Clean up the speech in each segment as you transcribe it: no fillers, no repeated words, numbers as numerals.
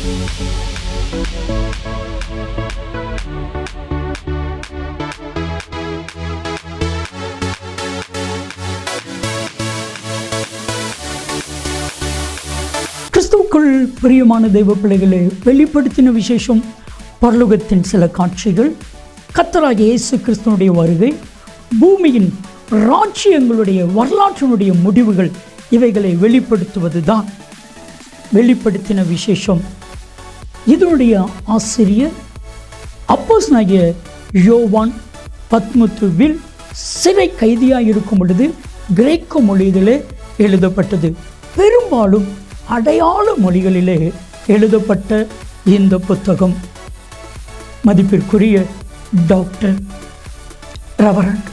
கிறிஸ்துவுக்குள் பிரியமான தெய்வ பிள்ளைகளை வெளிப்படுத்தின விசேஷம் பரலோகத்தின் சில காட்சிகள், கர்த்தராகிய இயேசு கிறிஸ்துவனுடைய வருகை, பூமியின் ராஜ்யங்களுடைய வரலாற்றினுடைய முடிவுகள், இவைகளை வெளிப்படுத்துவது தான் வெளிப்படுத்தின விசேஷம். இதனுடைய ஆசிரியர் அப்போஸ்தலனாகிய யோவான் பத்மத்துவில் சிறை கைதியாக இருக்கும் பொழுது கிரேக்க மொழியிலே எழுதப்பட்டது. பெரும்பாலும் அடையாள மொழிகளிலே எழுதப்பட்ட இந்த புத்தகம் மதிப்பிற்குரிய டாக்டர் ரெவரண்ட்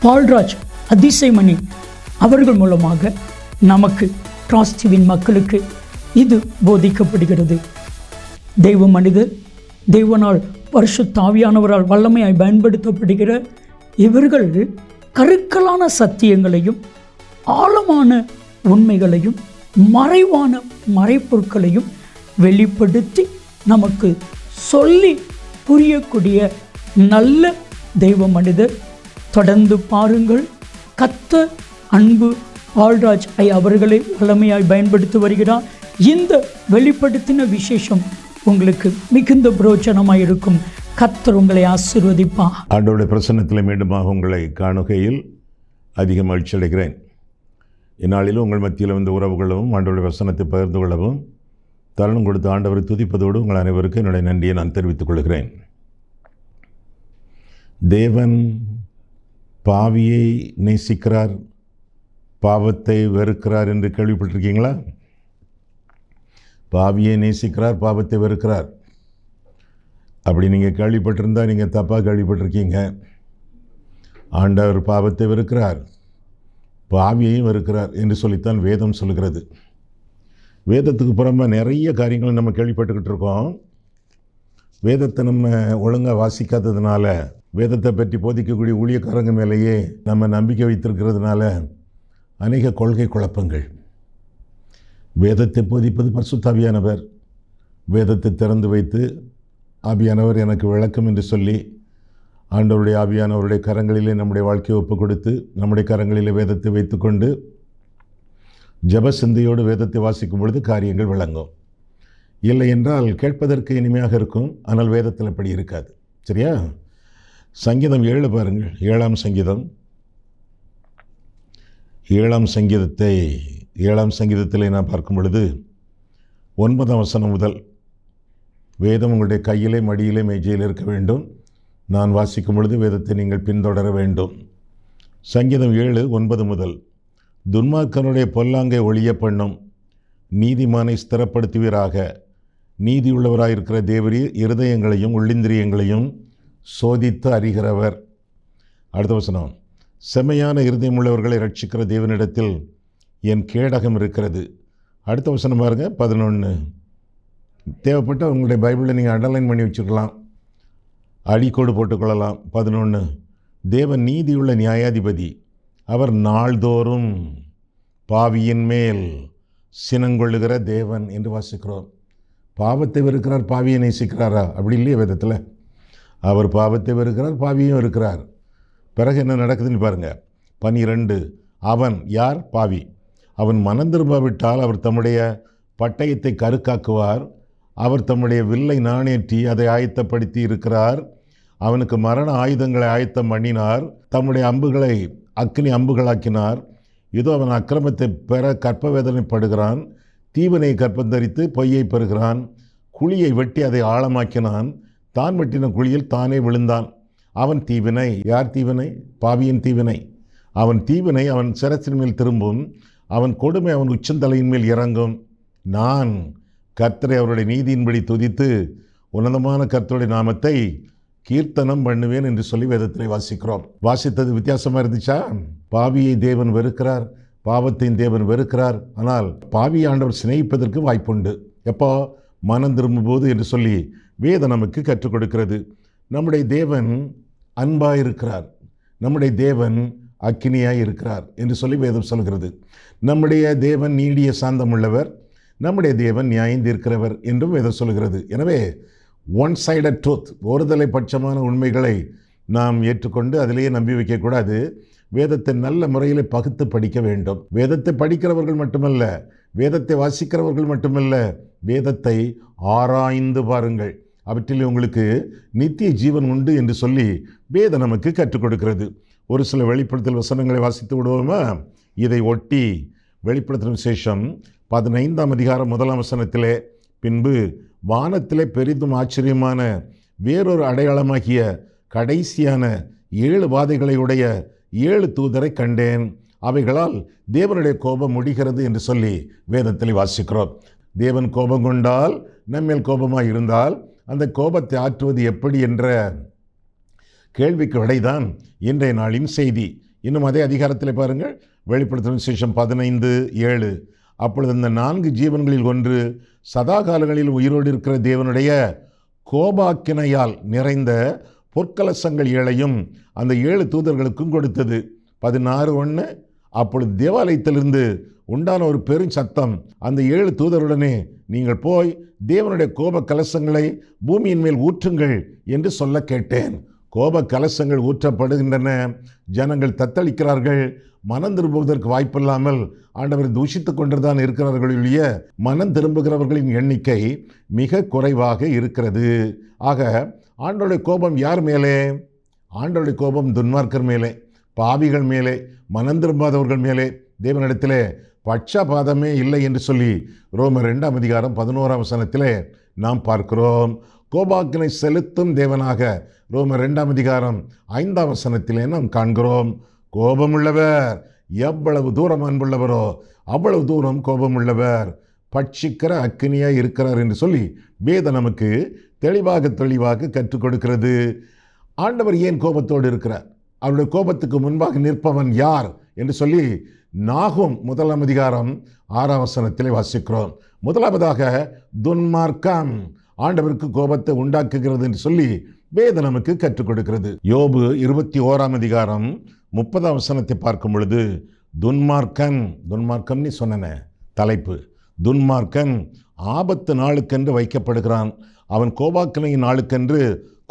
பால்ராஜ் அதிசயமணி அவர்கள் மூலமாக நமக்கு டிராஸ்டிவின் மக்களுக்கு இது போதிக்கப்படுகிறது. தெய்வ மனிதர், தெய்வனால் பரிசுத்த ஆவியானவரால் வல்லமையாய் பயன்படுத்தப்படுகிற இவர்கள் கருக்கலான சத்தியங்களையும் ஆழமான உண்மைகளையும் மறைவான மறைப்பொருட்களையும் வெளிப்படுத்தி நமக்கு சொல்லி புரியக்கூடிய நல்ல தெய்வ மனிதர். தொடர்ந்து பாருங்கள். கர்த்தர் அன்பு பால்ராஜ் அவர்களை வல்லமையாய் பயன்படுத்தி வருகிறார். இந்த வெளிப்படுத்தின விசேஷம் உங்களுக்கு மிகுந்த பிரயோஜனமாக இருக்கும். கர்த்தர் உங்களை ஆசீர்வதிப்பார். ஆண்டவருடைய பிரசன்னத்தில் மீண்டுமாக உங்களை காணுகையில் அதிக மகிழ்ச்சி அடைகிறேன். இந்நாளிலும் உங்கள் மத்தியில் வந்து உறவுகளும் ஆண்டவருடைய வசனத்தை பகிர்ந்து கொள்ளவும் தருணம் கொடுத்து ஆண்டவரை துதிப்பதோடு உங்கள் அனைவருக்கும் என்னுடைய நன்றியை நான் தெரிவித்துக் கொள்கிறேன். தேவன் பாவியை நேசிக்கிறார், பாவத்தை வெறுக்கிறார் என்று கேள்விப்பட்டிருக்கீங்களா? பாவியை நேசிக்கிறார், பாவத்தை வெறுக்கிறார். அப்படி நீங்கள் கேள்விப்பட்டிருந்தால் நீங்கள் தப்பாக கேள்விப்பட்டிருக்கீங்க. ஆண்டவர் பாவத்தை வெறுக்கிறார், பாவியையும் வெறுக்கிறார் என்று சொல்லித்தான் வேதம் சொல்கிறது. வேதத்துக்கு புறம்பே நிறைய காரியங்களை நம்ம கேள்விப்பட்டுக்கிட்டு இருக்கோம். வேதத்தை நம்ம ஒழுங்காக வாசிக்காததுனால, வேதத்தை பற்றி போதிக்கக்கூடிய ஊழியக்காரங்க மேலேயே நம்ம நம்பிக்கை வைத்திருக்கிறதுனால அநேக கொள்கை குழப்பங்கள். வேதத்தை போதிப்பது பரிசுத்த ஆவியானவர். வேதத்தை திறந்து வைத்து ஆவியானவர் எனக்கு விளக்கம் என்று சொல்லி ஆண்டவருடைய ஆவியானவருடைய கரங்களிலே நம்முடைய வாழ்க்கையை ஒப்பு கொடுத்து நம்முடைய கரங்களிலே வேதத்தை வைத்துக்கொண்டு ஜப சிந்தையோடு வேதத்தை வாசிக்கும் பொழுது காரியங்கள் விளங்கும். இல்லை என்றால் கேட்பதற்கு இனிமையாக இருக்கும், ஆனால் வேதத்தில் அப்படி இருக்காது. சரியா? சங்கீதம் 7 பாருங்கள். 7ஆம் சங்கீதம். 7ஆம் சங்கீதத்தில் நான் பார்க்கும் பொழுது 9ஆம் வசனம் முதல், வேதம் உங்களுடைய கையிலே மடியிலே மேஜையில் இருக்க வேண்டும். நான் வாசிக்கும் பொழுது வேதத்தை நீங்கள் பின்தொடர வேண்டும். சங்கீதம் 7:9 முதல், துன்மார்க்கனுடைய பொல்லாங்கை ஒழிய பண்ணும், நீதிமானை ஸ்திரப்படுத்துவீராக. நீதியுள்ளவராயிருக்கிற தேவரீர் இருதயங்களையும் உள்ளிந்திரியங்களையும் சோதித்து அறிகிறவர். அடுத்த வசனம், செம்மையான இருதயமுள்ளவர்களை ரட்சிக்கிற தேவனிடத்தில் என் கேடகம் இருக்கிறது. அடுத்த வசனம் பாருங்க, 11. தேவைப்பட்ட உங்களுடைய பைபிளில் நீங்கள் அண்டர்லைன் பண்ணி வச்சுக்கலாம், அடிக்கோடு போட்டுக்கொள்ளலாம். 11, தேவன் நீதியுள்ள நியாயாதிபதி, அவர் நாள்தோறும் பாவியின் மேல் சினங்கொள்ளுகிற தேவன் என்று வாசிக்கிறோம். பாவத்தை வெறுக்கிறார், பாவியை நேசிக்கிறாரா? அப்படி இல்லையே வேதத்தில். அவர் பாவத்தை வெறுக்கிறார், பாவியும் இருக்கிறார். பிறகு என்ன நடக்குதுன்னு பாருங்கள். 12, அவன் யார்? பாவி. அவன் மனம் திரும்பாவிட்டால் அவர் தம்முடைய பட்டயத்தை கருக்காக்குவார். அவர் தம்முடைய வில்லை நாணேற்றி அதை ஆயத்தப்படுத்தி இருக்கிறார். அவனுக்கு மரண ஆயுதங்களை ஆயத்தம் பண்ணினார். தம்முடைய அம்புகளை அக்னி அம்புகளாக்கினார். இதோ அவன் அக்கிரமத்தை பெற கற்ப வேதனைப்படுகிறான். தீவனை கற்பந்தரித்து பொய்யை பெறுகிறான். குழியை வெட்டி அதை ஆழமாக்கினான். தான் வெட்டின குழியில் தானே விழுந்தான். அவன் தீவினை. யார் தீவினை? பாவியின் தீவினை. அவன் தீவினை அவன் சிரசின் மேல் திரும்பும், அவன் கொடுமை அவன் உச்சந்தலையின் மேல் இறங்கும். நான் கர்த்தரை அவருடைய நீதியின்படி துதித்து உன்னதமான கர்த்தருடைய நாமத்தை கீர்த்தனம் பண்ணுவேன் என்று சொல்லி வேதத்திலே வாசிக்கிறோம். வாசித்தது வித்தியாசமாக இருந்துச்சா? பாவியை தேவன் வெறுக்கிறார், பாவத்தையும் தேவன் வெறுக்கிறார். ஆனால் பாவியை ஆண்டவர் சிநேகிப்பதற்கு வாய்ப்புண்டு. எப்போ? மனம் திரும்பும்போது என்று சொல்லி வேதம் நமக்கு கற்றுக் கொடுக்கிறது. நம்முடைய தேவன் அன்பாக இருக்கிறார், நம்முடைய தேவன் அக்கினியாய் இருக்கிறார் என்று சொல்லி வேதம் சொல்கிறது. நம்முடைய தேவன் நீடிய சாந்தம் உள்ளவர், நம்முடைய தேவன் நியாயம் தீர்க்கிறவர் என்றும் வேதம் சொல்கிறது. எனவே ஒன் சைடட் ட்ரூத், ஒருதலை பட்சமான உண்மைகளை நாம் ஏற்றுக்கொண்டு அதிலேயே நம்பி வைக்கக்கூடாது. வேதத்தை நல்ல முறையில் பகுத்து படிக்க வேண்டும். வேதத்தை படிக்கிறவர்கள் மட்டுமல்ல, வேதத்தை வாசிக்கிறவர்கள் மட்டுமல்ல, வேதத்தை ஆராய்ந்து பாருங்கள், அவற்றில் உங்களுக்கு நித்திய ஜீவன் உண்டு என்று சொல்லி வேதம் நமக்கு கற்றுக் கொடுக்கிறது. ஒரு சில வெளிப்படுத்தல் வசனங்களை வாசித்து விடுவோமா? இதை ஒட்டி வெளிப்படுத்தல் விசேஷம் 15ஆம் அதிகாரம் 1ஆம் வசனத்திலே, பின்பு வானத்திலே பெரிதும் ஆச்சரியமான வேறொரு அடையாளமாகிய கடைசியான 7 வாதைகளை உடைய 7 தூதரை கண்டேன், அவைகளால் தேவனுடைய கோபம் முடிகிறது என்று சொல்லி வேதத்தில் வாசிக்கிறோம். தேவன் கோபம் கொண்டால், நம்மேல் கோபமாக இருந்தால் அந்த கோபத்தை ஆற்றுவது எப்படி என்ற கேள்விக்கு விடைதான் இன்றைய நாளின் செய்தி. இன்னும் அதே அதிகாரத்தில் பாருங்கள், வெளிப்படுத்தல் விசேஷம் 15:7, அப்பொழுது அந்த 4 ஜீவன்களில் ஒன்று சதா காலங்களில் உயிரோடு இருக்கிற தேவனுடைய கோபாக்கினையால் நிறைந்த பொற்கலசங்கள் 7ஐயும் அந்த 7 தூதர்களுக்கும் கொடுத்தது. 16:1, அப்பொழுது தேவாலயத்திலிருந்து உண்டான ஒரு பெரும் சத்தம், அந்த 7 தூதருடனே நீங்கள் போய் தேவனுடைய கோப கலசங்களை பூமியின் மேல் ஊற்றுங்கள் என்று சொல்ல கேட்டேன். கோப கலசங்கள் ஊற்றப்படுகின்றன, ஜனங்கள் தத்தளிக்கிறார்கள், மனம் திரும்புவதற்கு வாய்ப்பில்லாமல் ஆண்டவரை தூஷித்து கொண்டுதான் இருக்கிறார்களே, மனம் திரும்புகிறவர்களின் எண்ணிக்கை மிக குறைவாக இருக்கிறது. ஆக ஆண்டவருடைய கோபம் யார் மேலே? ஆண்டவருடைய கோபம் துன்மார்க்கர் மேலே, பாவிகள் மேலே, மனம் திரும்பாதவர்கள் மேலே. தேவனிடத்திலே பட்சபாதமே இல்லை என்று சொல்லி ரோமர் 2ஆம் அதிகாரம் 11ஆம் வசனத்திலே நாம் பார்க்கிறோம். கோபாக்கினை செலுத்தும் தேவனாக ரோமர் 2ஆம் அதிகாரம் 5ஆம் வசனத்திலே நாம் காண்கிறோம். கோபமுள்ளவர் எவ்வளவு தூரம் அன்புள்ளவரோ அவ்வளவு தூரம் கோபமுள்ளவர், பட்சிக்கிற அக்கினியாய் இருக்கிறார் என்று சொல்லி வேதம் நமக்கு தெளிவாக கற்றுக் கொடுக்கிறது. ஆண்டவர் ஏன் கோபத்தோடு இருக்கிறார்? அவருடைய கோபத்துக்கு முன்பாக நிற்பவன் யார் என்று சொல்லி நாகும் 1ஆம் அதிகாரம் 6ஆம் வசனத்திலே வாசிக்கிறோம். முதலாவதாக துன்மார்க்கம் ஆண்டவருக்கு கோபத்தை உண்டாக்குகிறது என்று சொல்லி வேதம் நமக்கு கற்றுக் கொடுக்கிறது. யோபு 21ஆம் அதிகாரம் 30ஆம் வசனத்தை பார்க்கும் பொழுது, துன்மார்க்கம்னு சொன்ன தலைப்பு, துன்மார்க்கன் ஆபத்து நாளுக்கென்று வைக்கப்படுகிறான், அவன் கோபாக்கினையின் நாளுக்கென்று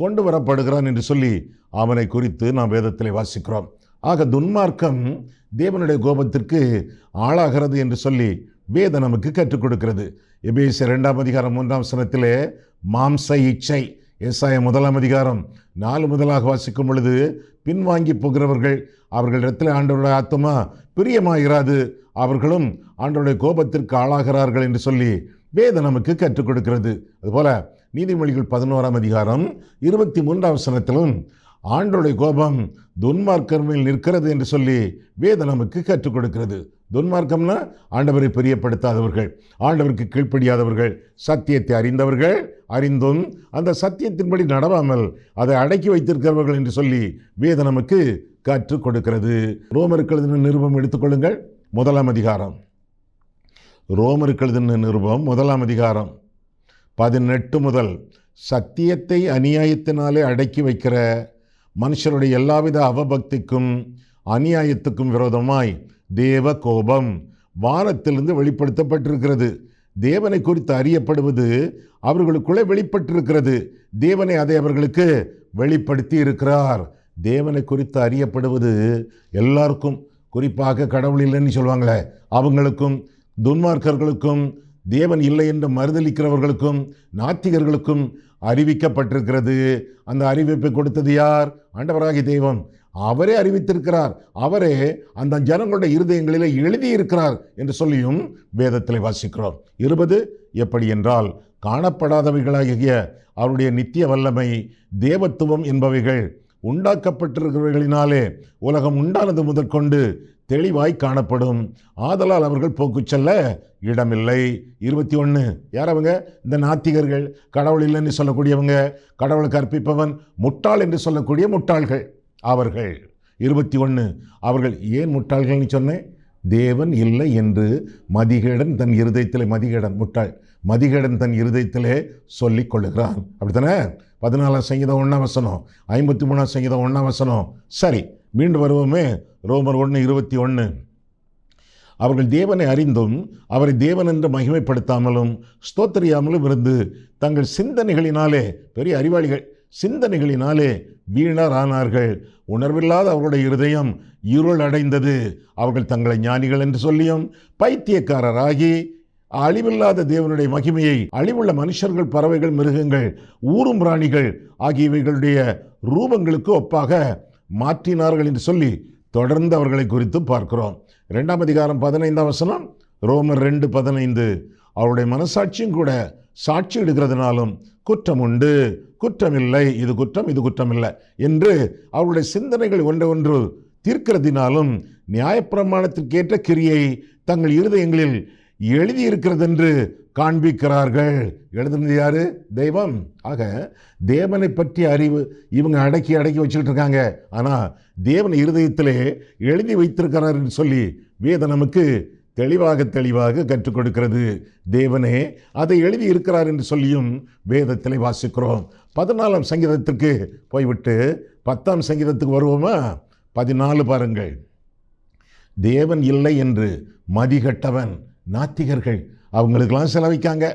கொண்டு வரப்படுகிறான் என்று சொல்லி அவனை குறித்து நாம் வேதத்திலே வாசிக்கிறோம். ஆக துன்மார்க்கம் தேவனுடைய கோபத்திற்கு ஆளாகிறது என்று சொல்லி வேதம் நமக்கு கற்றுக் கொடுக்கிறது. எபேசியர் 2ஆம் அதிகாரம் 3ஆம் வசனத்திலே மாம்ச இச்சை, ஏசாயா 1ஆம் அதிகாரம் 4 முதலாக வாசிக்கும் பொழுது, பின்வாங்கி போகிறவர்கள் அவர்களிடத்தில் ஆண்டவருடைய ஆத்துமா பிரியமாகிறாது, அவர்களும் ஆண்டவருடைய கோபத்திற்கு ஆளாகிறார்கள் என்று சொல்லி வேதம் நமக்கு கற்றுக் கொடுக்கிறது. அதுபோல நீதிமொழிகள் 11ஆம் அதிகாரம் 23ஆம் வசனத்திலும் ஆண்டவருடைய கோபம் துன்மார்க்கர் மேல் நிற்கிறது என்று சொல்லி வேதம் நமக்கு கற்றுக் கொடுக்கிறது. துன்மார்க்கம்னா ஆண்டவரை பிரியப்படுத்தாதவர்கள், ஆண்டவருக்கு கீழ்ப்படியாதவர்கள், சத்தியத்தை அறிந்தவர்கள், அறிந்தும் அந்த சத்தியத்தின்படி நடவாமல் அதை அடக்கி வைத்திருக்கிறவர்கள் என்று சொல்லி வேதம் நமக்கு கற்றுக் கொடுக்கிறது. ரோமருக்கு எழுதின நிருபம் எடுத்துக்கொள்ளுங்கள், 1ஆம் அதிகாரம். ரோமருக்கு எழுதின நிருபம் 1ஆம் அதிகாரம் 18 முதல், சத்தியத்தை அநியாயத்தினாலே அடக்கி வைக்கிற மனுஷருடைய எல்லாவித அவபக்திக்கும் அநியாயத்துக்கும் விரோதமாய் தேவ கோபம் வானத்திலிருந்து வெளிப்படுத்தப்பட்டிருக்கிறது. தேவனை குறித்து அறியப்படுவது அவர்களுக்குள்ளே வெளிப்பட்டிருக்கிறது. தேவனை அதை அவர்களுக்கு வெளிப்படுத்தி இருக்கிறார். தேவனை குறித்து அறியப்படுவது எல்லாருக்கும், குறிப்பாக கடவுள் இல்லைன்னு சொல்லுவாங்களே அவங்களுக்கும், துன்மார்க்கர்களுக்கும், தேவன் இல்லை என்று மறுதலிக்கிறவர்களுக்கும், நாத்திகர்களுக்கும் அறிவிக்கப்பட்டிருக்கிறது. அந்த அறிவிப்பை கொடுத்தது யார்? ஆண்டவராகிய தெய்வம். அவரே அறிவித்திருக்கிறார், அவரே அந்த ஜனங்களுடைய இருதயங்களிலே எழுதியிருக்கிறார் என்று சொல்லியும் வேதத்தில் வாசிக்கிறோம். 20 எப்படி என்றால், காணப்படாதவைகளாகிய அவருடைய நித்திய வல்லமை, தேவத்துவம் என்பவைகள் உண்டாக்கப்பட்டிருக்கிறவர்களினாலே உலகம் உண்டானது முதற்கொண்டு தெளிவாய் காணப்படும், ஆதலால் அவர்கள் போக்கு செல்ல இடமில்லை. 21 யார் அவங்க? இந்த நாத்திகர்கள், கடவுள் இல்லைன்னு சொல்லக்கூடியவங்க, கடவுளை கற்பிப்பவன் முட்டாள் என்று சொல்லக்கூடிய முட்டாள்கள் அவர்கள். 21 அவர்கள் ஏன் முட்டாள்கள்னு சொன்னேன்? தேவன் இல்லை என்று மதிகேடன் தன் இருதயத்திலே, மதிகேடன் தன் இருதயத்திலே சொல்லிக் கொள்ளுகிறான். அப்படித்தானே? 14ஆம் சங்கீதம் 1ஆம் வசனம், 53ஆம் சங்கீதம் 1ஆம் வசனம். சரி, மீண்டும் வருவோமே, ரோமர் 1:21. அவர்கள் தேவனை அறிந்தும் அவரை தேவன் என்று மகிமைப்படுத்தாமலும் ஸ்தோத்திரியாமலும் இருந்து தங்கள் சிந்தனைகளினாலே, பெரிய அறிவாளிகள், சிந்தனைகளினாலே வீணரானார்கள். உணர்வில்லாத அவர்களுடைய இருதயம் இருள் அடைந்தது. அவர்கள் தங்களை ஞானிகள் என்று சொல்லியும் பைத்தியக்காரராகி அழிவில்லாத தேவனுடைய மகிமையை அழிவுள்ள மனுஷர்கள், பறவைகள், மிருகங்கள், ஊரும் பிராணிகள் ஆகியவைகளுடைய ரூபங்களுக்கு ஒப்பாக மாற்றினார்கள் என்று சொல்லி தொடர்ந்து அவர்களை குறித்து பார்க்கிறோம். 2ஆம் அதிகாரம் 15ஆம் வசனம், ரோமர் 2:15, அவருடைய மனசாட்சியும் கூட சாட்சி எடுக்கிறதுனாலும் குற்றம் உண்டு, குற்றமில்லை, இது குற்றம், இது குற்றமில்லை என்று அவருடைய சிந்தனைகள் ஒன்று தீர்க்கிறதினாலும் நியாயப்பிரமாணத்திற்கேற்ற கிரியை தங்கள் இருதயங்களில் எழுதியிருக்கிறது என்று காண்பிக்கிறார்கள். எழுதுனது யாரு? தெய்வம். ஆக தேவனை பற்றிய அறிவு இவங்க அடக்கி வச்சுக்கிட்டு இருக்காங்க. ஆனால் தேவன் இருதயத்திலே எழுதி வைத்திருக்கிறார் என்று சொல்லி வேதம் நமக்கு தெளிவாக கற்றுக் கொடுக்கிறது. தேவனே அதை எழுதி இருக்கிறார் என்று சொல்லியும் வேதத்திலே வாசிக்கிறோம். 14ஆம் சங்கீதத்திற்கு போய்விட்டு 10ஆம் சங்கீதத்துக்கு வருவோமா? 14 பாருங்கள். தேவன் இல்லை என்று மதிகட்டவன், நாத்திகர்கள் அவங்களுக்கெல்லாம் செலவிக்காங்க.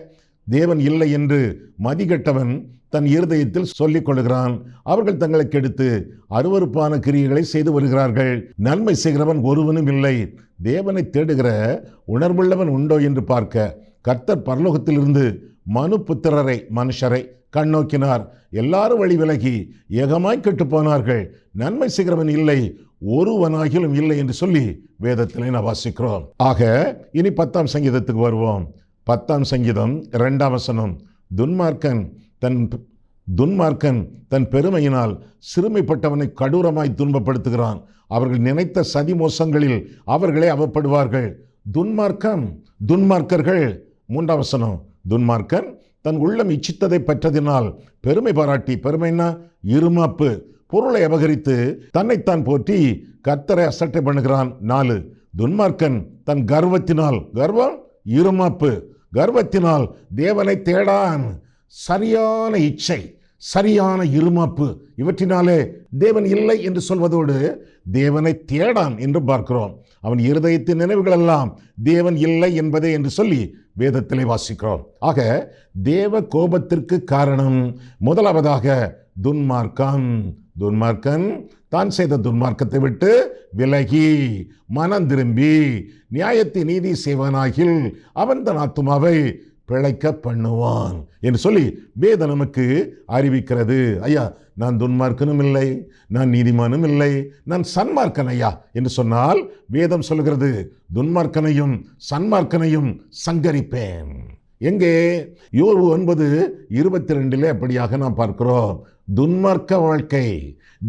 தேவன் இல்லை என்று மதிகட்டவன் தன் இருதயத்தில் சொல்லிக் கொள்கிறான். அவர்கள் தங்களை கெடுத்து அருவருப்பான கிரியைகளை செய்து வருகிறார்கள். நன்மை செய்கிறவன் ஒருவனும் இல்லை. தேவனை தேடுகிற உணர்வுள்ளவன் உண்டோ என்று பார்க்க கர்த்தர் பரலோகத்திலிருந்து மனுஷரை கண்ணோக்கினார். எல்லாரும் வழி விலகி ஏகமாய் கெட்டு போனார்கள். நன்மை செய்கிறவன் இல்லை, ஒருவனாகிலும் இல்லை என்று சொல்லி வேதத்திலே நான் வாசிக்கிறோம். ஆக இனி 10ஆம் சங்கீதத்துக்கு வருவோம். 10ஆம் சங்கீதம் 2ஆம் வசனம், துன்மார்க்கன் தன் பெருமையினால் சிறுமைப்பட்டவனை கடூரமாய் துன்பப்படுத்துகிறான். அவர்கள் நினைத்த சதி மோசங்களில் அவர்களே அவப்படுவார்கள். துன்மார்க்கர்கள் 3ஆம் வசனம், துன்மார்க்கன் தன் உள்ளம் இச்சித்ததை பெற்றதினால் பெருமை பாராட்டி, பெருமைன்னா இருமாப்பு, பொருளை அபகரித்து தன்னைத்தான் போற்றி கர்த்தரை அசட்டை பண்ணுகிறான். 4, துன்மார்க்கன் தன் கர்வத்தினால், கர்வம் இருமாப்பு, கர்வத்தினால் தேவனை தேடான். சரியான இச்சை, சரியான இருமாப்பு, இவற்றினாலே தேவன் இல்லை என்று சொல்வதோடு தேவனை தேடான் என்று பார்க்கிறோம். அவன் இருதயத்தின் நினைவுகள் எல்லாம் தேவன் இல்லை என்பதே என்று சொல்லி வேதத்திலே வாசிக்கிறோம். ஆக தேவ கோபத்திற்கு காரணம் முதலாவதாக துன்மார்க்கன் தான் செய்த துன்மார்க்கத்தை விட்டு விலகி மனம் திரும்பி நியாயத்தை நீதி செய்வனாகில் அவன் தன் ஆத்துமாவை பிழைக்க பண்ணுவான் என்று சொல்லி வேதம் நமக்கு அறிவிக்கிறது. ஐயா, நான் துன்மார்க்கனும் இல்லை, நான் நீதிமானும் இல்லை, நான் சன்மார்க்கன் ஐயா என்று சொன்னால் வேதம் சொல்கிறது துன்மார்க்கனையும் சன்மார்க்கனையும் சங்கரிப்பேன். எங்கே? யோபு 9:22 அப்படியாக நாம் பார்க்கிறோம். துன்மார்க்க வாழ்க்கை,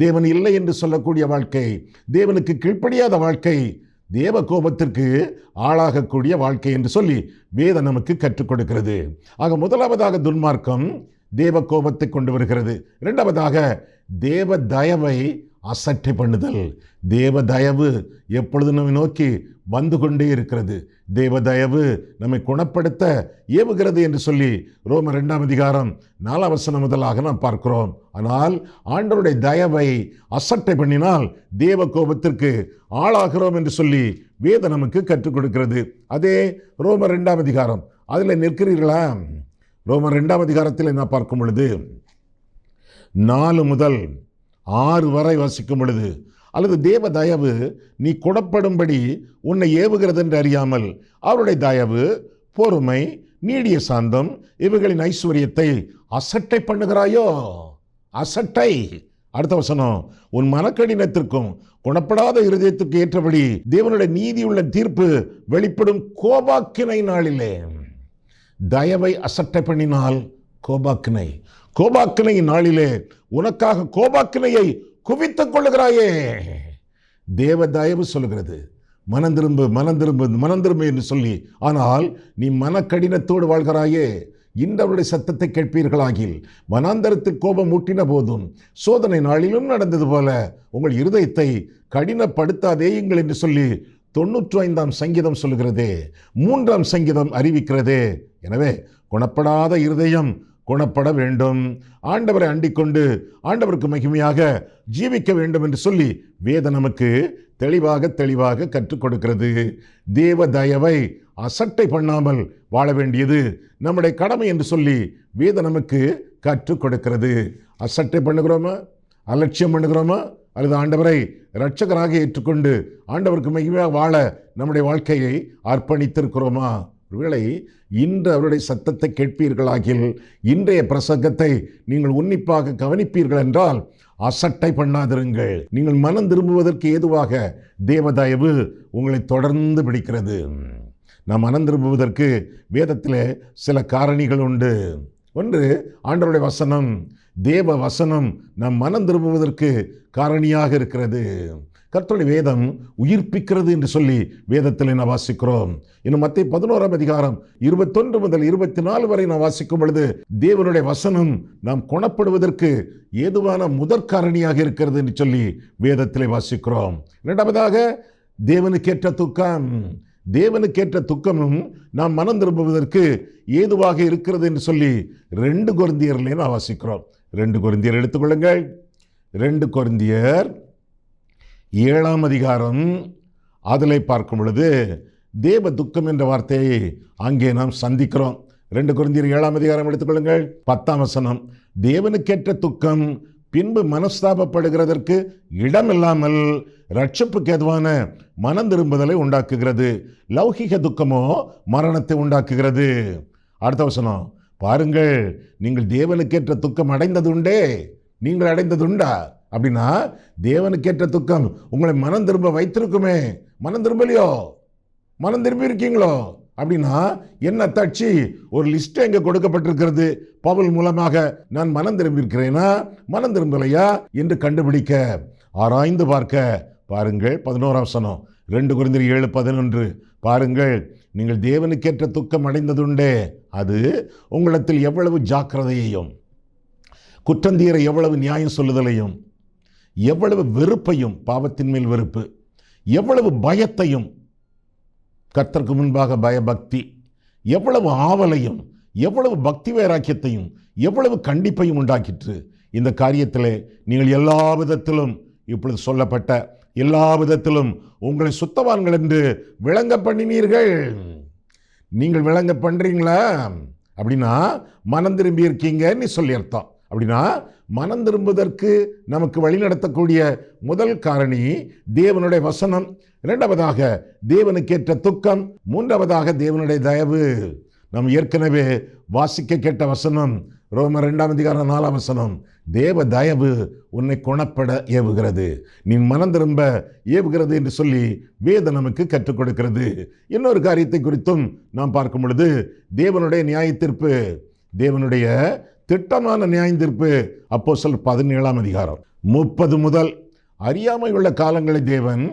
தேவன் இல்லை என்று சொல்லக்கூடிய வாழ்க்கை, தேவனுக்கு கீழ்ப்படியாத வாழ்க்கை, தேவ கோபத்திற்கு ஆளாகக்கூடிய வாழ்க்கை என்று சொல்லி வேதம் நமக்கு கற்றுக் கொடுக்கிறது. ஆக முதலாவதாக துன்மார்க்கம் தேவ கோபத்தை கொண்டு வருகிறது. இரண்டாவதாக தேவ தயவை அசட்டை பண்ணுதல். தேவ தயவு எப்பொழுது நம்மை நோக்கி வந்து கொண்டே இருக்கிறது. தேவ தயவு நம்மை குணப்படுத்த ஏவுகிறது என்று சொல்லி ரோமர் 2ஆம் அதிகாரம் 4ஆம் வசனம் முதலாக நாம் பார்க்கிறோம். ஆனால் ஆண்டவருடைய தயவை அசட்டை பண்ணினால் தேவ கோபத்திற்கு ஆளாகிறோம் என்று சொல்லி வேதம் நமக்கு கற்றுக் கொடுக்கிறது. அதே ரோமர் 2ஆம் அதிகாரம், அதில் நிற்கிறீர்களா? ரோமர் 2ஆம் அதிகாரத்தில் நான் பார்க்கும் பொழுது 4 முதல் 6 வரை வாசிக்கும் பொழுது, அல்லது தேவ தயவு நீ குணப்படும்படி உன்னை ஏவுகிறது என்று அறியாமல் அவருடைய தயவு, பொறுமை, நீடிய சாந்தம் இவைகளின் ஐஸ்வர்யத்தை அசட்டை பண்ணுகிறாயோ? அசட்டை. அடுத்த வசனம், உன் மனக்கடினத்திற்கும் குணப்படாத இருதயத்திற்கு ஏற்றபடி தேவனுடைய நீதியுள்ள தீர்ப்பு வெளிப்படும் கோபாக்கினை நாளிலே. தயவை அசட்டை பண்ணினால் கோபாக்கினை நாளிலே உனக்காக கோபாக்கினையை குவித்துக் கொள்ளுகிறாயே. தேவ தயவு சொல்லுகிறது மனம் திரும்பு என்று சொல்லி. ஆனால் நீ மனக்கடினத்தோடு வாழ்கிறாயே. இன்றவருடைய சத்தத்தை கேட்பீர்களாகில் வனாந்தரத்தில் கோபம் ஊட்டின போதும் சோதனை நாளிலும் நடந்தது போல உங்கள் இருதயத்தை கடினப்படுத்தாதேயுங்கள் என்று சொல்லி 95ஆம் சங்கீதம் சொல்லுகிறதே, 3ஆம் சங்கீதம் அறிவிக்கிறதே. எனவே குணப்படாத இருதயம் குணப்பட வேண்டும். ஆண்டவரை அண்டிக் கொண்டு ஆண்டவருக்கு மகிமையாக ஜீவிக்க வேண்டும் என்று சொல்லி வேதம் நமக்கு தெளிவாக கற்றுக் கொடுக்கிறது. தேவ தயவை அசட்டை பண்ணாமல் வாழ வேண்டியது நம்முடைய கடமை என்று சொல்லி வேதம் நமக்கு கற்றுக் கொடுக்கிறது. அசட்டை பண்ணுகிறோமா, அலட்சியம் பண்ணுகிறோமா, அல்லது ஆண்டவரை இரட்சகராக ஏற்றுக்கொண்டு ஆண்டவருக்கு மகிமையாக வாழ நம்முடைய வாழ்க்கையை அர்ப்பணித்திருக்கிறோமா? ஒருவேளை இன்று அவருடைய சத்தத்தை கேட்பீர்களாகில், இன்றைய பிரசங்கத்தை நீங்கள் உன்னிப்பாக கவனிப்பீர்கள் என்றால் அசட்டை பண்ணாதிருங்கள். நீங்கள் மனம் திரும்புவதற்கு ஏதுவாக தேவதயவு உங்களை தொடர்ந்து பிடிக்கிறது. நாம் மனம் திரும்புவதற்கு வேதத்தில் சில காரணிகள் உண்டு. ஒன்று, ஆண்டவருடைய வசனம், தேவ வசனம் நம் மனம் திரும்புவதற்கு காரணியாக இருக்கிறது. கர்த்தருடைய வேதம் உயிர்ப்பிக்கிறது என்று சொல்லி வேதத்தில் நான் வாசிக்கிறோம். இன்னும் மத்தேயு 11ஆம் அதிகாரம் 21 முதல் 24 வரை நான் வாசிக்கும் பொழுது தேவனுடைய வசனம் நாம் குணப்படுவதற்கு ஏதுவான முதற்காரணியாக இருக்கிறது என்று சொல்லி வேதத்திலே வாசிக்கிறோம். இரண்டாவதாக, தேவனுக்கேற்ற துக்கம். தேவனுக்கேற்ற துக்கமும் நாம் மனம் திரும்புவதற்கு ஏதுவாக இருக்கிறது என்று சொல்லி 2 கொரிந்தியர்லே நான் வாசிக்கிறோம். 2 கொரிந்தியர் எடுத்துக்கொள்ளுங்கள். 2 கொரிந்தியர் 7ஆம் அதிகாரம் அதிலே பார்க்கும் பொழுது தேவ துக்கம் என்ற வார்த்தையை அங்கே நாம் சந்திக்கிறோம். 2 கொரிந்தியர் 7ஆம் அதிகாரம் எடுத்துக்கொள்ளுங்கள். 10ஆம் வசனம், தேவனுக்கேற்ற துக்கம் பின்பு மனஸ்தாபப்படுகிறதற்கு இடமில்லாமல் ரட்சிப்புக்கு ஏதுவான மனம் திரும்புதலை உண்டாக்குகிறது. லௌகிக துக்கமோ மரணத்தை உண்டாக்குகிறது. அடுத்த வசனம் பாருங்கள், நீங்கள் தேவனுக்கேற்ற துக்கம் அடைந்ததுண்டே, நீங்கள் அடைந்ததுண்டா? அப்படின்னா தேவனுக்கேற்ற துக்கம் உங்களை மனம் திரும்ப வைத்திருக்குமே, மனம் திரும்பலையோ, மனம் திரும்பி இருக்கீங்களோ? அப்படின்னா என்ன தச்சு ஒரு லிஸ்ட் எங்க கொடுக்கப்பட்டிருக்கிறது. பவுல் மூலமாக நான் மனம் திரும்பி இருக்கிறேனா, மனம் திரும்பலையா என்று கண்டுபிடிக்க, ஆராய்ந்து பார்க்க பாருங்கள். 11ஆம் வசனம், 2 கொரிந்தியர் 7:11 பாருங்கள், நீங்கள் தேவனுக்கேற்ற துக்கம் அடைந்ததுண்டே, அது உங்களிடத்தில் எவ்வளவு ஜாக்கிரதையையும், குற்றந்தீர எவ்வளவு நியாயம் சொல்லுதலையும், எவ்வளவு வெறுப்பையும், பாவத்தின் மேல் வெறுப்பு, எவ்வளவு பயத்தையும், கர்த்தருக்கு முன்பாக பயபக்தி, எவ்வளவு ஆவலையும், எவ்வளவு பக்தி வைராக்கியத்தையும், எவ்வளவு கண்டிப்பையும் உண்டாக்கிற்று. இந்த காரியத்திலே நீங்கள் எல்லா விதத்திலும், இப்பொழுது சொல்லப்பட்ட எல்லா விதத்திலும் உங்களை சுத்தவான்கள் என்று விளங்க பண்ணினீர்கள். நீங்கள் விளங்க பண்றீங்களா? அப்படின்னா மனம் திரும்பி இருக்கீங்கன்னு சொல்லி அர்த்தம். அப்படின்னா மனம் திரும்புவதற்கு நமக்கு வழிநடத்தக்கூடிய முதல் காரணி தேவனுடைய வசனம், இரண்டாவதாக தேவனுக்கேற்ற துக்கம், மூன்றாவதாக தேவனுடைய தயவு. நாம் ஏற்கனவே வாசிக்க கேட்ட வசனம் ரோமர் 2ஆம் அதிகாரம் 4ஆம் வசனம், தேவ தயவு உன்னை குணப்பட ஏவுகிறது, நீ மனம் திரும்ப ஏவுகிறது என்று சொல்லி வேதம் நமக்கு கற்றுக் கொடுக்கிறது. இன்னொரு காரியத்தை குறித்தும் நாம் பார்க்கும் பொழுது தேவனுடைய நியாயத்தீர்ப்பு, தேவனுடைய திட்டமான நியாயத்தீர்ப்பு. அப்போஸ்தலர் 17ஆம் அதிகாரம் 30 முதல் அறியாமை உள்ள காலங்களை தேவன்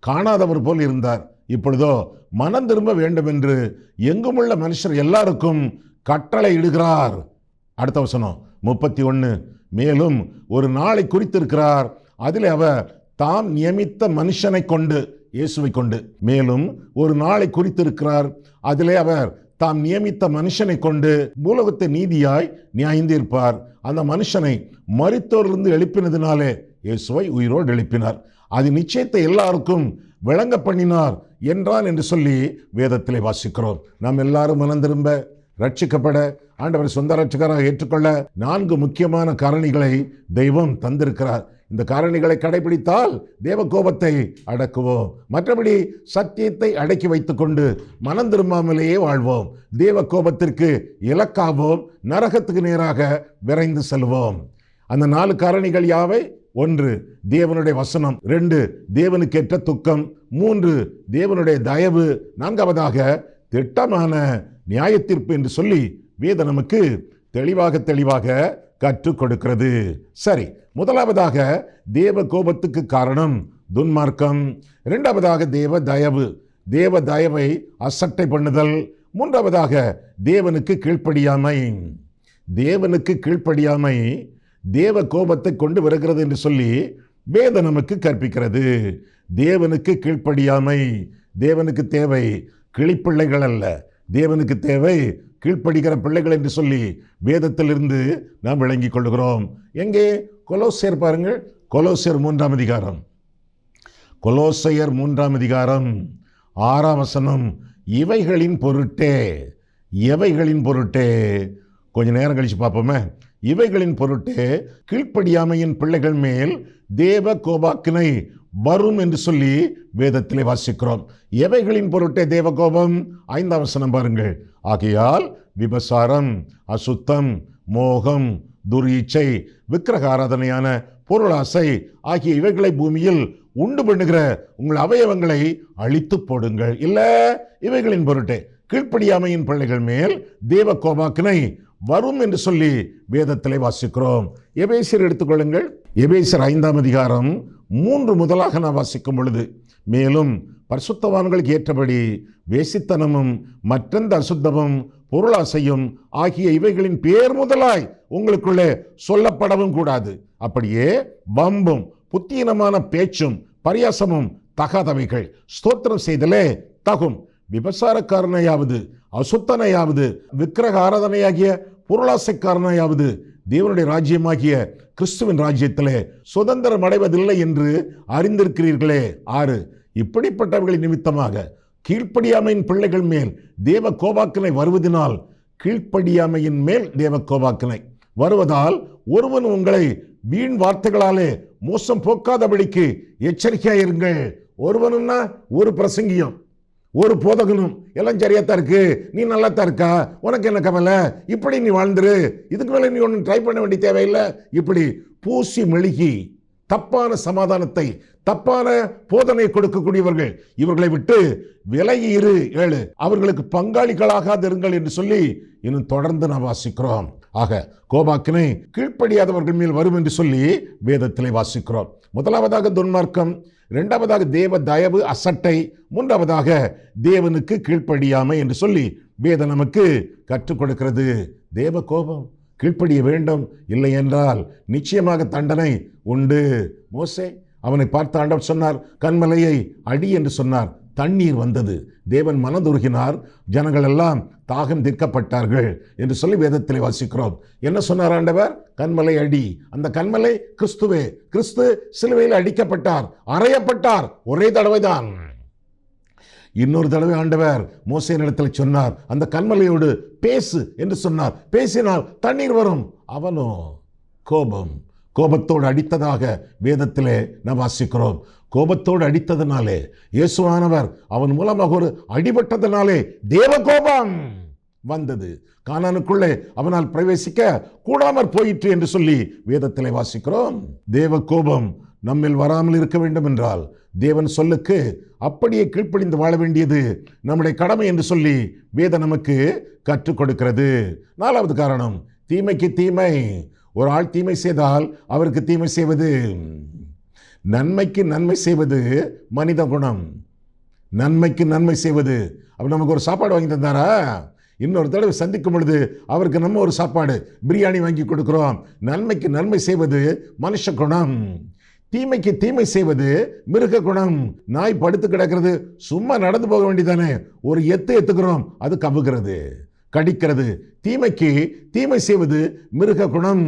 காணாதவர் போல் இருந்தார், இப்பொழுதோ மனம் திரும்ப வேண்டும் என்று எங்குமுள்ள மனுஷர் எல்லாருக்கும் கட்டளை இடுகிறார். அடுத்த வசனம் 31, மேலும் ஒரு நாளை குறித்திருக்கிறார், அதில் அவர் தாம் நியமித்த மனுஷனை கொண்டு, இயேசுவை கொண்டு, மேலும் ஒரு நாளை குறித்திருக்கிறார், அதிலே அவர் தாம் நியமித்த மனுஷனை கொண்டு பூலோகத்தை நீதியாய் நியாயந்தீர்ப்பார். அந்த மனுஷனை மரித்தோரிலிருந்து எழுப்பினதினாலே இயேசுவை உயிரோடு எழுப்பினார், அது நிச்சயத்தை எல்லாருக்கும் விளங்க பண்ணினார் என்றான் என்று சொல்லி வேதத்திலே வாசிக்கிறோம். நாம் எல்லாரும் மனம் திரும்ப, ரட்சிக்கப்பட, ஆண்டவரை சொந்த ரட்சகராக ஏற்றுக்கொள்ள 4 முக்கியமான காரணிகளை தெய்வம் தந்திருக்கிறார். இந்த காரணிகளை கடைபிடித்தால் தேவ கோபத்தை அடக்குவோம். மற்றபடி சத்தியத்தை அடக்கி வைத்துக்கொண்டு மனம் திரும்பாமலேயே வாழ்வோம். தேவ கோபத்திற்கு இலக்காவோம், நரகத்துக்கு நேராக விரைந்து செல்வோம். அந்த 4 காரணிகள் யாவை? 1, தேவனுடைய வசனம். 2, தேவனுக்கேற்ற துக்கம். 3, தேவனுடைய தயவு. 4வதாக திட்டமான நியாயத்தீர்ப்பு என்று சொல்லி வேதம் நமக்கு தெளிவாக கற்றுக் கொடுக்கிறது. சரி, முதலாவதாக தேவ கோபத்துக்கு காரணம் துன்மார்க்கம். இரண்டாவதாக தேவ தயவு, தேவ தயவை அசட்டை பண்ணுதல். மூன்றாவதாக தேவனுக்கு கீழ்ப்படியாமை. தேவனுக்கு கீழ்ப்படியாமை தேவ கோபத்தை கொண்டு வருகிறது என்று சொல்லி வேதம் நமக்கு கற்பிக்கிறது. தேவனுக்கு கீழ்ப்படியாமை. தேவனுக்கு தேவை கிளிப்பிள்ளைகள் அல்ல, தேவனுக்கு தேவை கீழ்ப்படுகிற பிள்ளைகள் என்று சொல்லி வேதத்திலிருந்து நாம் விளங்கிக் கொள்கிறோம். எங்கே? கொலோசையர் பாருங்கள், கொலோசையர் 3ஆம் அதிகாரம், கொலோசையர் 3ஆம் அதிகாரம் 6ஆம் வசனம். இவைகளின் பொருட்டே, எவைகளின் பொருட்டே, கொஞ்ச நேரம் கழிச்சு பார்ப்போமே. இவைகளின் பொருட்டே கீழ்ப்படியாமையின் பிள்ளைகள் மேல் தேவ கோபாக்கினை வரும் என்று சொல்லி வேதத்திலே வாசிக்கிறோம். எவைகளின் பொருட்டே தேவ கோபம்? 5ஆம் வசனம் பாருங்கள். ஆகையால் விபசாரம், அசுத்தம், மோகம், துர்இச்சை, விக்கிரக ஆராதனையான பொருளாசை ஆகிய இவைகளை பூமியில் உண்டு பண்ணுகிற உங்கள் அவயவங்களை அழித்து போடுங்கள். இல்ல, இவைகளின் பொருட்டே கீழ்ப்படியாமையின் பிள்ளைகள் மேல் தேவ கோபாக்கினை வரும் என்று சொல்லி வேதத்திலே வாசிக்கிறோம். எபேசியர் எடுத்துக்கொள்ளுங்கள். எபேசியர் 5ஆம் அதிகாரம் 3 முதலாக நான் வாசிக்கும் பொழுது, மேலும் பரிசுத்தவான்களுக்கு ஏற்றபடி வேசித்தனமும் மற்றெந்த அசுத்தமும் பொருளாசையும் ஆகிய இவைகளின் பேர் முதலாய் உங்களுக்குள்ளே சொல்லப்படவும் கூடாது. அப்படியே வம்பும் புத்தீனமான பேச்சும் பரியாசமும் தகாதவைகள். ஸ்தோத்திரம் செய்தலே தகும். விபசாரக்காரனையாவது அசுத்தனையாவது விக்கிரக ஆராதனையாகிய பொருளாசைக்காரனையாவது தேவனுடைய ராஜ்யமாகிய கிறிஸ்துவின் ராஜ்யத்திலே சுதந்திரம் அடைவதில்லை என்று அறிந்திருக்கிறீர்களே. 6. இப்படிப்பட்டவர்களின் நிமித்தமாக கீழ்ப்படியாமையின் பிள்ளைகள் மேல் தேவ கோபாக்கினை வருவதனால், கீழ்ப்படியாமையின் மேல் தேவ கோபாக்கினை வருவதால் ஒருவன் உங்களை வீண் வார்த்தைகளாலே மோசம் போக்காதபடிக்கு எச்சரிக்கையாயிருங்கள். ஒருவனும்னா ஒரு பிரசங்கியும் ஒரு போதகனும் எல்லாம் சரியாத்தான் இருக்கு, நீ நல்லாத்தான் இருக்கா, உனக்கு என்ன கவலை, இப்படி நீ வாழ்ந்துரு, இதுக்கு மேலே நீ ஒன்றும் ட்ரை பண்ண வேண்டிய தேவையில்லை, இப்படி பூசி மெழுகி தப்பான சமாதானத்தை தப்பான போதனை கொடுக்கக்கூடியவர்கள், இவர்களை விட்டு விலகி இரு. 7. அவர்களுக்கு பங்காளிகளாகாது இருங்கள் என்று சொல்லி இன்னும் தொடர்ந்து நாம் வாசிக்கிறோம். ஆக கோபாக்கினை கீழ்ப்படியாதவர்கள் மேல் வரும் என்று சொல்லி வேதத்திலே வாசிக்கிறோம். முதலாவதாக துன்மார்க்கம், இரண்டாவதாக தேவ தயவு அசட்டை, மூன்றாவதாக தேவனுக்கு கீழ்ப்படியாமை என்று சொல்லி வேதம் நமக்கு கற்றுக் கொடுக்கிறது. தேவ கோபம், கீழ்ப்படிய வேண்டும், இல்லை என்றால் நிச்சயமாக தண்டனை உண்டு. மோசே, அவனை பார்த்து ஆண்டவர் சொன்னார், கன்மலையை அடி என்று சொன்னார். தண்ணீர் வந்தது, தேவன் மனதுருகினார், ஜனங்கள் எல்லாம் தாகம் தீர்க்கப்பட்டார்கள் என்று சொல்லி வேதத்திலே வாசிக்கிறோம். என்ன சொன்னார் ஆண்டவர்? கன்மலை அடி. அந்த கன்மலை கிறிஸ்துவே. கிறிஸ்து சிலுவையில் அடிக்கப்பட்டார், அறையப்பட்டார், ஒரே தடவை தான். இன்னொரு தடவை ஆண்டவர் மோசே இடத்தில் சொன்னார், அந்த கன்மலையோடு பேசு என்று சொன்னார். பேசினால் தண்ணீர் வரும். அவனோ கோபம், கோபத்தோடு அடித்ததாக வேதத்திலே நாம் வாசிக்கிறோம். கோபத்தோடு அடித்ததனாலே, இயேசுவானவர் அவன் மூலமாக ஒரு அடிபட்டதனாலே தேவ கோபம் வந்தது. கானானுக்குள்ளே அவனால் பிரவேசிக்க கூடாமற் போயிற்று என்று சொல்லி வேதத்திலே வாசிக்கிறோம். தேவ கோபம் நம்மில் வராமல் இருக்க வேண்டும் என்றால் தேவன் சொல்லுக்கு அப்படியே கீழ்ப்படிந்து வாழ வேண்டியது நம்முடைய கடமை என்று சொல்லி வேதம் நமக்கு கற்றுக் கொடுக்கிறது. 4வது காரணம், தீமைக்கு தீமை. ஒரு ஆள் தீமை செய்தால் அவருக்கு தீமை செய்வது, நன்மைக்கு நன்மை செய்வது மனித குணம். நன்மைக்கு நன்மை செய்வது. அவர் நமக்கு ஒரு சாப்பாடு வாங்கி தந்தாரா, இன்னொரு தடவை சந்திக்கும் பொழுது அவருக்கு நம்ம ஒரு சாப்பாடு பிரியாணி வாங்கி கொடுக்கிறோம். நன்மைக்கு நன்மை செய்வது மனுஷ குணம், தீமைக்கு தீமை செய்வது மிருக குணம். நாய் படுத்து கிடக்கிறது, சும்மா நடந்து போக வேண்டியதானே, ஒரு எத்துக்கிறோம், அது கவுகிறது, கடிக்கிறது. தீமைக்கு தீமை செய்வது மிருக குணம்.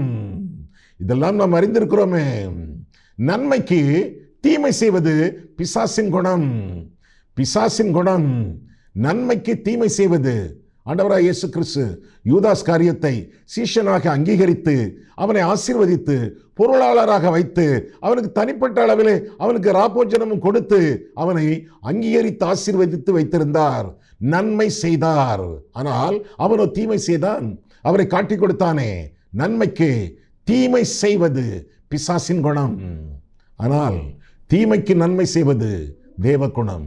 இதெல்லாம் நாம் அறிந்திருக்கிறோமே. நன்மைக்கு தீமை செய்வது பிசாசின் குணம். பிசாசின் குணம் நன்மைக்கு தீமை செய்வது. ஆண்டவராய் இயேசு கிறிஸ்து யூதாஸ் காரியத்தை சீஷனாக அங்கீகரித்து அவனை ஆசீர்வதித்து பொருளாளராக வைத்து அவனுக்கு தனிப்பட்ட அளவிலே அவனுக்கு ராப்போஜனமும் கொடுத்து அவனை அங்கீகரித்து ஆசீர்வதித்து வைத்திருந்தார். நன்மை செய்தார். ஆனால் அவனோ தீமை செய்தான், அவரை காட்டிக் கொடுத்தானே. நன்மைக்கு தீமை செய்வது பிசாசின் குணம். ஆனால் தீமைக்கு நன்மை செய்வது தேவ குணம்.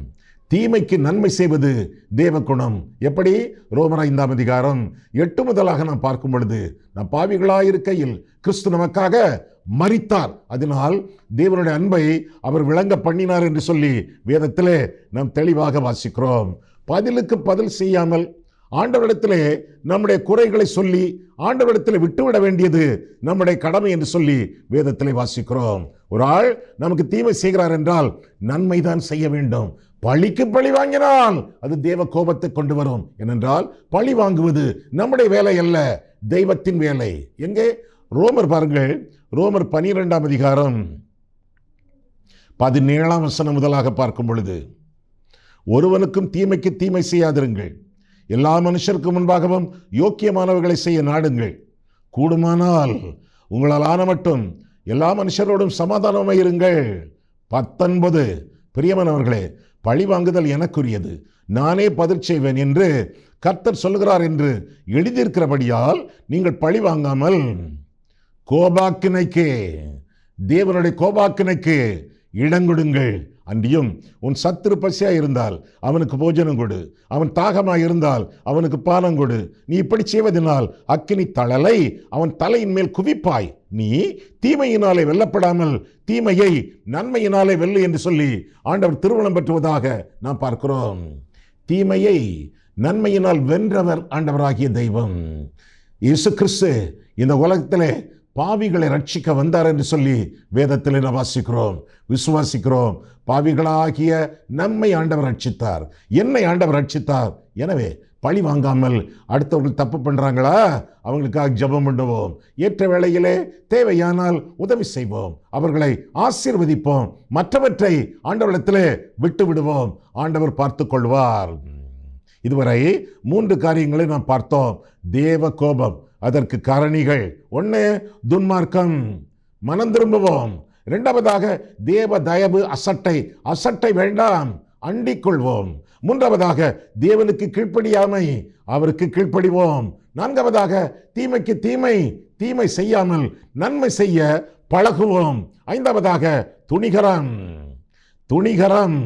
தீமைக்கு நன்மை செய்வது தேவ குணம். எப்படி? ரோமர் 5ஆம் அதிகாரம் 8 முதலாக நாம் பார்க்கும் பொழுது, நாம் பாவிகளாயிருக்கையில் கிறிஸ்து நமக்காக மரித்தார், அதனால் தேவனுடைய அன்பை அவர் விளங்க பண்ணினார் என்று சொல்லி வேதத்திலே நாம் தெளிவாக வாசிக்கிறோம். பதிலுக்கு பதில் செய்யாமல் ஆண்டவரிடத்திலே நம்முடைய குறைகளை சொல்லி ஆண்டவரிடத்தில் விட்டுவிட வேண்டியது நம்முடைய கடமை என்று சொல்லி வேதத்திலே வாசிக்கிறோம். ஒரு ஆள் நமக்கு தீமை செய்கிறார் என்றால் நன்மைதான் செய்ய வேண்டும். பழிக்கு பழி வாங்கினால் அது தேவ கோபத்தை கொண்டு வரும். ஏனென்றால் பழி வாங்குவது நம்முடைய வேலை அல்ல, தெய்வத்தின் வேலை. எங்கே? ரோமர் பாருங்கள், ரோமர் 12ஆம் அதிகாரம் 17ஆம் வசனம் முதலாக பார்க்கும் பொழுது, ஒருவனுக்கும் தீமைக்கு தீமை செய்யாதிருங்கள், எல்லா மனுஷருக்கு முன்பாகவும் யோக்கியமானவர்களை செய்ய நாடுங்கள், கூடுமானால் உங்களால் ஆன மட்டும் எல்லா மனுஷரோடும் சமாதானமாய் இருங்கள். 19 பிரியமானவர்களே, பழி வாங்குதல் எனக்குரியது, நானே பதில் செய்வேன் என்று கர்த்தர் சொல்லுகிறார் என்று எழுதியிருக்கிறபடியால் நீங்கள் பழி வாங்காமல் கோபாக்கினைக்கு, தேவனுடைய கோபாக்கினைக்கு இடங்கொடுங்கள். அன்றியும் உன் சத்துரு பசியாக இருந்தால் அவனுக்கு போஜனம் கொடு, அவன் தாகமாக இருந்தால் அவனுக்கு பானம் கொடு. நீ இப்படி செய்வதனால் அக்கினி தழலை அவன் தலையின் மேல் குவிப்பாய். நீ தீமையினாலே வெல்லப்படாமல் தீமையை நன்மையினாலே வெல்லு என்று சொல்லி ஆண்டவர் திருவுளம் பெற்றுவதாக நாம் பார்க்கிறோம். தீமையை நன்மையினால் வென்றவர் ஆண்டவராகிய தெய்வம். இயேசு கிறிஸ்து இந்த உலகத்திலே பாவிகளை ரட்சிக்க வந்தார் என்று சொல்லி வேதத்தில் நாம் வாசிக்கிறோம், விசுவாசிக்கிறோம். பாவிகளாகிய நம்மை ஆண்டவர் ரட்சித்தார், என்னை ஆண்டவர் ரட்சித்தார். எனவே பழி வாங்காமல் அடுத்தவர்கள் தப்பு பண்ணுறாங்களா, அவங்களுக்காக ஜெபம் பண்ணுவோம், ஏற்ற வேளையிலே தேவையானால் உதவி செய்வோம், அவர்களை ஆசீர்வதிப்போம், மற்றவற்றை ஆண்டவரிடத்திலே விட்டு விடுவோம். ஆண்டவர் பார்த்து கொள்வார். இதுவரை 3 காரியங்களை நாம் பார்த்தோம். தேவ கோபம், அதற்கு காரணிகள்: 1 துன்மார்க்கம், மனம் திரும்புவோம். 2வதாக தேவ தயவு, அசட்டை வேண்டாம், அண்டிக் கொள்வோம். 3வதாக தேவனுக்கு கீழ்ப்படியாமை, அவருக்கு கீழ்ப்படிவோம். 4வதாக தீமைக்கு தீமை செய்யாமல் நன்மை செய்ய பழகுவோம். 5வதாக துணிகரம்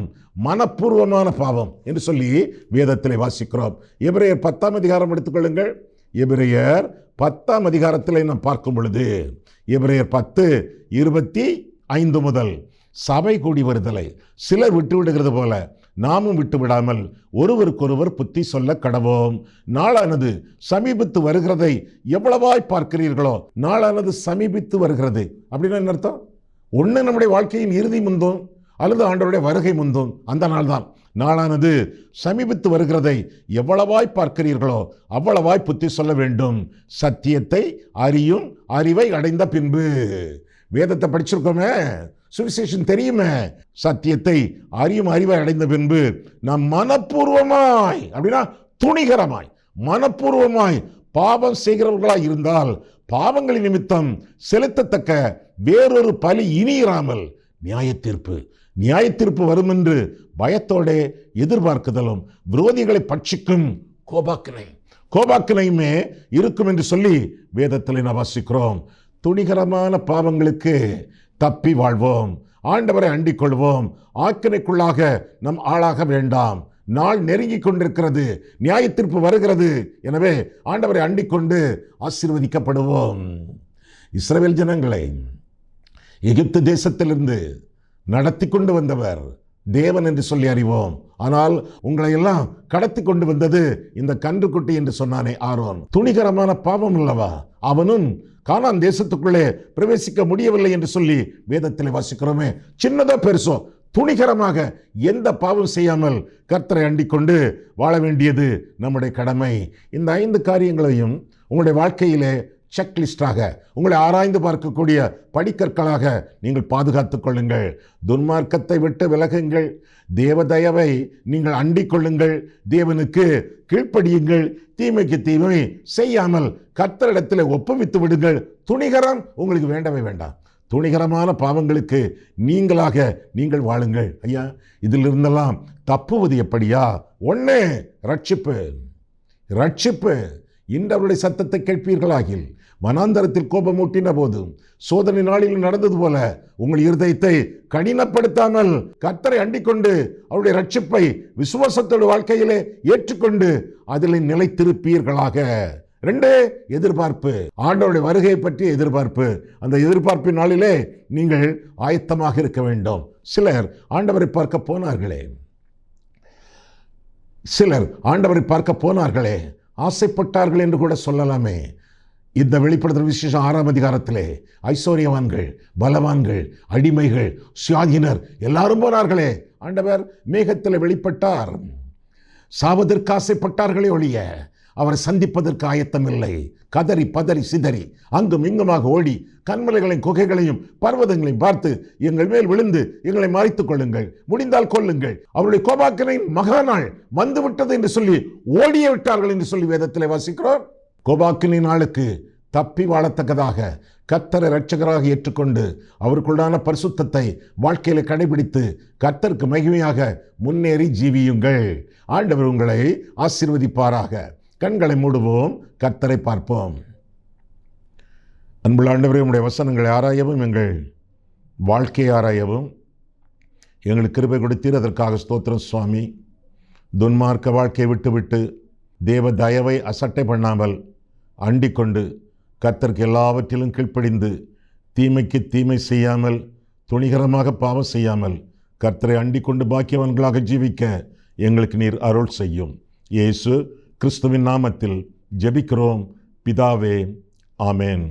மனப்பூர்வமான பாவம் என்று சொல்லி வேதத்திலே வாசிக்கிறோம். எபிரேயர் 10ஆம் அதிகாரம் எடுத்துக்கொள்ளுங்கள். எபிரேயர் 10ஆம் அதிகாரத்தில் நாம் பார்க்கும் பொழுது, எபிரேயர் 10:25 முதல், சபை கூடி வருதலை சிலர் விட்டுவிடுகிறது போல நாமும் விட்டுவிடாமல் ஒருவருக்கொருவர் புத்தி சொல்ல கடவோம். நாளானது சமீபித்து வருகிறதை எவ்வளவாய் பார்க்கிறீர்களோ. நாளானது சமீபித்து வருகிறது அப்படின்னா என்ன அர்த்தம்? ஒன்று நம்முடைய வாழ்க்கையின் இறுதி முந்தும் அல்லது ஆண்டவருடைய வருகை முந்தும் அந்த நாள் தான். நாளானது சமீபித்து வருகிறதை எவ்வளவாய் பார்க்கிறீர்களோ அவ்வளவாய் புத்தி சொல்ல வேண்டும். சத்தியத்தை அறியும் அறிவை அடைந்த பின்பு. வேதத்தை படிச்சிருக்கோமே, சுவிசேஷம் தெரியுமே. சத்தியத்தை அறியும் அறிவை அடைந்த பின்பு நாம் மனப்பூர்வமாய், அப்படின்னா துணிகரமாய், மனப்பூர்வமாய் பாவம் செய்கிறவர்களாய் இருந்தால் பாவங்களின் நிமித்தம் செலுத்தத்தக்க வேறொரு பலி இனியிராமல் நியாய தீர்ப்பு வரும் என்று பயத்தோടെ எதிர்பார்க்குதலும் விரோதிகளை பட்சிக்கும் கோபாக்கினையுமே இருக்கும் என்று சொல்லி வேதத்தில் நாம் வாசிக்கிறோம். துணிகரமான பாவங்களுக்கு தப்பி வாழ்வோம், ஆண்டவரை அண்டிக் கொள்வோம். ஆக்கினைக்குள்ளாக நம் ஆளாக வேண்டாம். நாள் நெருங்கி கொண்டிருக்கிறது, நியாய தீர்ப்பு வருகிறது. எனவே ஆண்டவரை அண்டிக் கொண்டு ஆசீர்வதிக்கப்படுவோம். இஸ்ரவேல் ஜனங்களை எகிப்து தேசத்திலிருந்து நடத்தி கொண்டு வந்தவர் தேவன் என்று சொல்லி அறிவோம். ஆனால் உங்களை எல்லாம் கடத்தி கொண்டு வந்தது இந்த கன்றுக்குட்டி என்று சொன்னானே ஆரோன். துணிகரமான பாவம் அல்லவா? அவனும் கானான் தேசத்துக்குள்ளே பிரவேசிக்க முடியவில்லை என்று சொல்லி வேதத்தில் வாசிக்கிறோமே. சின்னதோ பெருசோ துணிகரமாக எந்த பாவம் செய்யாமல் கர்த்தரை அண்டிக் கொண்டு வாழ வேண்டியது நம்முடைய கடமை. இந்த 5 காரியங்களையும் உங்களுடைய வாழ்க்கையிலே செக்லிஸ்டாக, உங்களை ஆராய்ந்து பார்க்கக்கூடிய படிக்கற்களாக நீங்கள் பாதுகாத்துக் கொள்ளுங்கள். துன்மார்க்கத்தை விட்டு விலகுங்கள், தேவதயவை நீங்கள் அண்டிக் கொள்ளுங்கள், தேவனுக்கு கீழ்ப்படியுங்கள், தீமைக்கு தீமை செய்யாமல் கர்த்தரிடத்தில் ஒப்புவித்து விடுங்கள். துணிகரம் உங்களுக்கு வேண்டவே வேண்டாம். துணிகரமான பாவங்களுக்கு நீங்களாக நீங்கள் வாழுங்கள். ஐயா, இதிலிருந்தெல்லாம் தப்புவது எப்படியா? 1 ரட்சிப்பு. இன்றவருடைய சத்தத்தை கேட்பீர்களாகில், வனாந்தரத்தில் கோபமூட்டின போதும் சோதனை நாளில் நடந்தது போல உங்கள் இருதயத்தை கடினப்படுத்தாமல் கர்த்தரை அண்டிக் கொண்டு அவருடைய ரட்சிப்பை விசுவாசத்தோடு வாழ்க்கையிலே ஏற்றுக்கொண்டு அதில் நிலைத்திருப்பீர்களாக. 2 எதிர்பார்ப்பு, ஆண்டவருடைய வருகையை பற்றிய எதிர்பார்ப்பு. அந்த எதிர்பார்ப்பின் நாளிலே நீங்கள் ஆயத்தமாக இருக்க வேண்டும். சிலர் ஆண்டவரை பார்க்க போனார்களே, ஆசைப்பட்டார்கள் என்று கூட சொல்லலாமே. இந்த வெளிப்படுத்துகிற விசேஷம் 6ஆம் அதிகாரத்திலே ஐஸ்வர்யவான்கள், பலவான்கள், அடிமைகள், சுயாதீனர் எல்லாரும் போனார்களே. ஆண்டவர் மேகத்தில் வெளிப்பட்டார். சாவதற்கு ஆசைப்பட்டார்களே ஒழிய அவரை சந்திப்பதற்கு ஆயத்தமில்லை. கதறி பதறி சிதறி அங்கும் இங்குமாக ஓடி கண்மலைகளையும் குகைகளையும் பர்வதங்களையும் பார்த்து எங்கள் மேல் விழுந்து எங்களை மறைத்துக் கொள்ளுங்கள், முடிந்தால் கொள்ளுங்கள், அவருடைய கோபாக்கினின் மகாநாள் வந்துவிட்டது என்று சொல்லி ஓடியே விட்டார்கள் என்று சொல்லி வேதத்திலே வாசிக்கிறோம். கோபாக்கினின் நாளுக்கு தப்பி வாழத்தக்கதாக கர்த்தரை இரட்சகராக ஏற்றுக்கொண்டு அவருக்குள்ளான பரிசுத்தத்தை வாழ்க்கையில கடைபிடித்து கர்த்தருக்கு மகிமையாக முன்னேறி ஜீவியுங்கள். ஆண்டவர் உங்களை ஆசீர்வதிப்பாராக. கண்களை மூடுவோம், கர்த்தரை பார்ப்போம். அன்புள்ள ஆண்டவரே, உம்முடைய வசனங்களை ஆராயவும் எங்கள் வாழ்க்கையை ஆராயவும் எங்களுக்கு கிருபை கொடுத்தீர். அதற்காக ஸ்தோத்திரம் சுவாமி. துன்மார்க்க வாழ்க்கையை விட்டுவிட்டு தேவ தயவை அசட்டை பண்ணாமல் அண்டிக்கொண்டு கர்த்தருக்கு எல்லாவற்றிலும் கீழ்ப்படிந்து தீமைக்கு தீமை செய்யாமல் துணிகரமாக பாவம் செய்யாமல் கர்த்தரை அண்டிக்கொண்டு பாக்கியவான்களாக ஜீவிக்க எங்களுக்கு நீர் அருள் செய்யும். இயேசு கிறிஸ்துவின் நாமத்தில் ஜெபிக்கிறோம் பிதாவே, ஆமேன்.